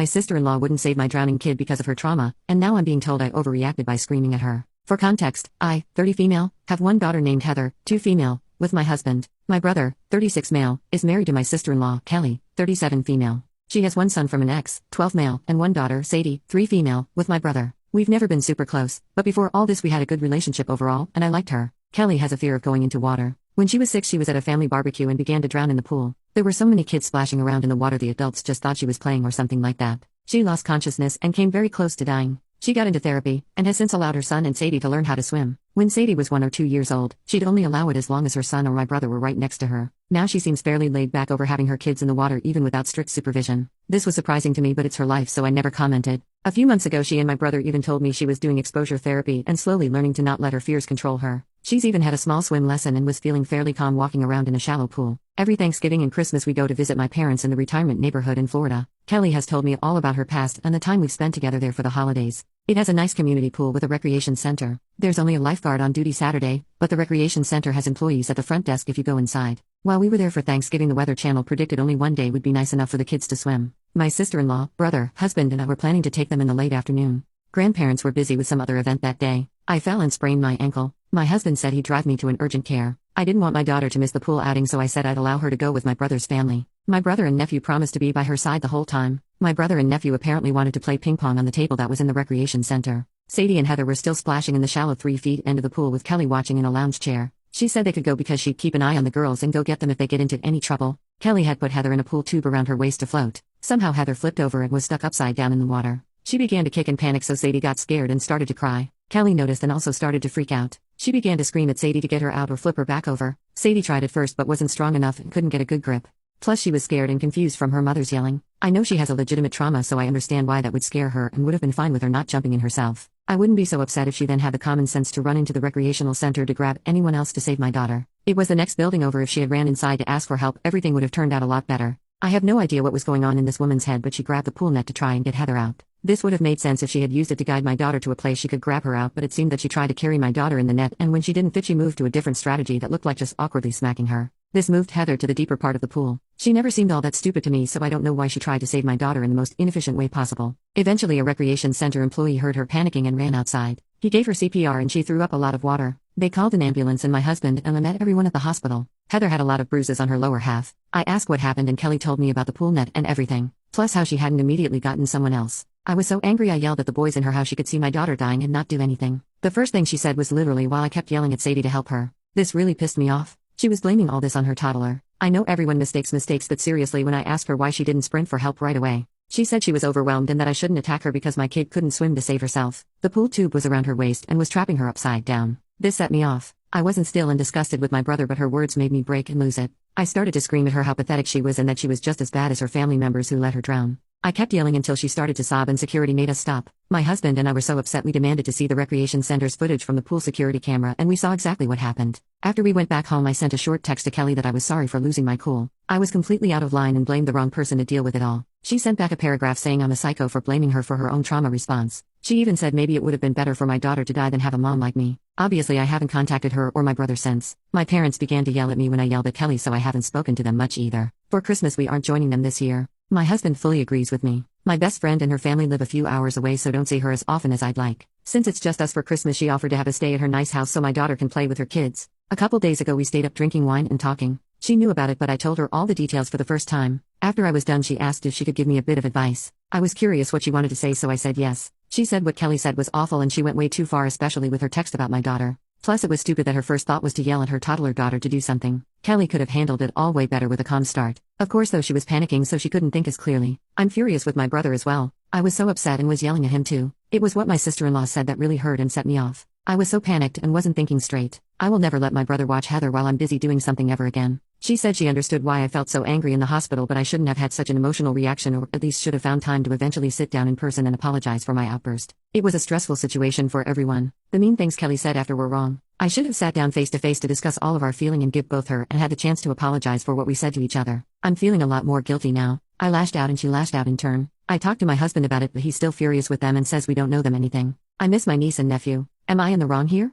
My sister-in-law wouldn't save my drowning kid because of her trauma, and now I'm being told I overreacted by screaming at her. For context, I, 30 female, have one daughter named Heather, 2 female, with my husband. My brother, 36 male, is married to my sister-in-law, Kelly, 37 female. She has one son from an ex, 12 male, and one daughter, Sadie, 3 female, with my brother. We've never been super close, but before all this we had a good relationship overall, and I liked her. Kelly has a fear of going into water. When she was 6 she was at a family barbecue and began to drown in the pool. There were so many kids splashing around in the water the adults just thought she was playing or something like that. She lost consciousness and came very close to dying. She got into therapy, and has since allowed her son and Sadie to learn how to swim. When Sadie was 1 or 2 years old, she'd only allow it as long as her son or my brother were right next to her. Now she seems fairly laid back over having her kids in the water even without strict supervision. This was surprising to me, but it's her life, so I never commented. A few months ago she and my brother even told me she was doing exposure therapy and slowly learning to not let her fears control her. She's even had a small swim lesson and was feeling fairly calm walking around in a shallow pool. Every Thanksgiving and Christmas we go to visit my parents in the retirement neighborhood in Florida. Kelly has told me all about her past and the time we've spent together there for the holidays. It has a nice community pool with a recreation center. There's only a lifeguard on duty Saturday, but the recreation center has employees at the front desk if you go inside. While we were there for Thanksgiving, the Weather Channel predicted only one day would be nice enough for the kids to swim. My sister-in-law, brother, husband and I were planning to take them in the late afternoon. Grandparents were busy with some other event that day. I fell and sprained my ankle. My husband said he'd drive me to an urgent care. I didn't want my daughter to miss the pool outing, so I said I'd allow her to go with my brother's family. My brother and nephew promised to be by her side the whole time. My brother and nephew apparently wanted to play ping pong on the table that was in the recreation center. Sadie and Heather were still splashing in the shallow 3 feet end of the pool with Kelly watching in a lounge chair. She said they could go because she'd keep an eye on the girls and go get them if they get into any trouble. Kelly had put Heather in a pool tube around her waist to float. Somehow Heather flipped over and was stuck upside down in the water. She began to kick and panic, so Sadie got scared and started to cry. Kelly noticed and also started to freak out. She began to scream at Sadie to get her out or flip her back over. Sadie tried at first but wasn't strong enough and couldn't get a good grip. Plus she was scared and confused from her mother's yelling. I know she has a legitimate trauma, so I understand why that would scare her and would have been fine with her not jumping in herself. I wouldn't be so upset if she then had the common sense to run into the recreational center to grab anyone else to save my daughter. It was the next building over. If she had ran inside to ask for help, everything would have turned out a lot better. I have no idea what was going on in this woman's head, but she grabbed the pool net to try and get Heather out. This would have made sense if she had used it to guide my daughter to a place she could grab her out, but it seemed that she tried to carry my daughter in the net, and when she didn't fit she moved to a different strategy that looked like just awkwardly smacking her. This moved Heather to the deeper part of the pool. She never seemed all that stupid to me, so I don't know why she tried to save my daughter in the most inefficient way possible. Eventually a recreation center employee heard her panicking and ran outside. He gave her CPR and she threw up a lot of water. They called an ambulance and my husband and I met everyone at the hospital. Heather had a lot of bruises on her lower half. I asked what happened and Kelly told me about the pool net and everything, plus how she hadn't immediately gotten someone else. I was so angry I yelled at the boys and her how she could see my daughter dying and not do anything. The first thing she said was literally while I kept yelling at Sadie to help her. This really pissed me off. She was blaming all this on her toddler. I know everyone mistakes, but seriously, when I asked her why she didn't sprint for help right away, she said she was overwhelmed and that I shouldn't attack her because my kid couldn't swim to save herself. The pool tube was around her waist and was trapping her upside down. This set me off. I wasn't still and disgusted with my brother, but her words made me break and lose it. I started to scream at her how pathetic she was and that she was just as bad as her family members who let her drown. I kept yelling until she started to sob and security made us stop. My husband and I were so upset we demanded to see the recreation center's footage from the pool security camera, and we saw exactly what happened. After we went back home I sent a short text to Kelly that I was sorry for losing my cool. I was completely out of line and blamed the wrong person to deal with it all. She sent back a paragraph saying I'm a psycho for blaming her for her own trauma response. She even said maybe it would have been better for my daughter to die than have a mom like me. Obviously I haven't contacted her or my brother since. My parents began to yell at me when I yelled at Kelly, so I haven't spoken to them much either. For Christmas we aren't joining them this year. My husband fully agrees with me. My best friend and her family live a few hours away, so don't see her as often as I'd like. Since it's just us for Christmas, she offered to have a stay at her nice house so my daughter can play with her kids. A couple days ago we stayed up drinking wine and talking. She knew about it, but I told her all the details for the first time. After I was done she asked if she could give me a bit of advice. I was curious what she wanted to say, so I said yes. She said what Kelly said was awful and she went way too far, especially with her text about my daughter. Plus it was stupid that her first thought was to yell at her toddler daughter to do something. Kelly could have handled it all way better with a calm start. Of course though she was panicking, so she couldn't think as clearly. I'm furious with my brother as well. I was so upset and was yelling at him too. It was what my sister-in-law said that really hurt and set me off. I was so panicked and wasn't thinking straight. I will never let my brother watch Heather while I'm busy doing something ever again. She said she understood why I felt so angry in the hospital, but I shouldn't have had such an emotional reaction, or at least should have found time to eventually sit down in person and apologize for my outburst. It was a stressful situation for everyone. The mean things Kelly said after were wrong. I should have sat down face to face to discuss all of our feeling and give both her and had the chance to apologize for what we said to each other. I'm feeling a lot more guilty now. I lashed out and she lashed out in turn. I talked to my husband about it, but he's still furious with them and says we don't know them anything. I miss my niece and nephew. Am I in the wrong here?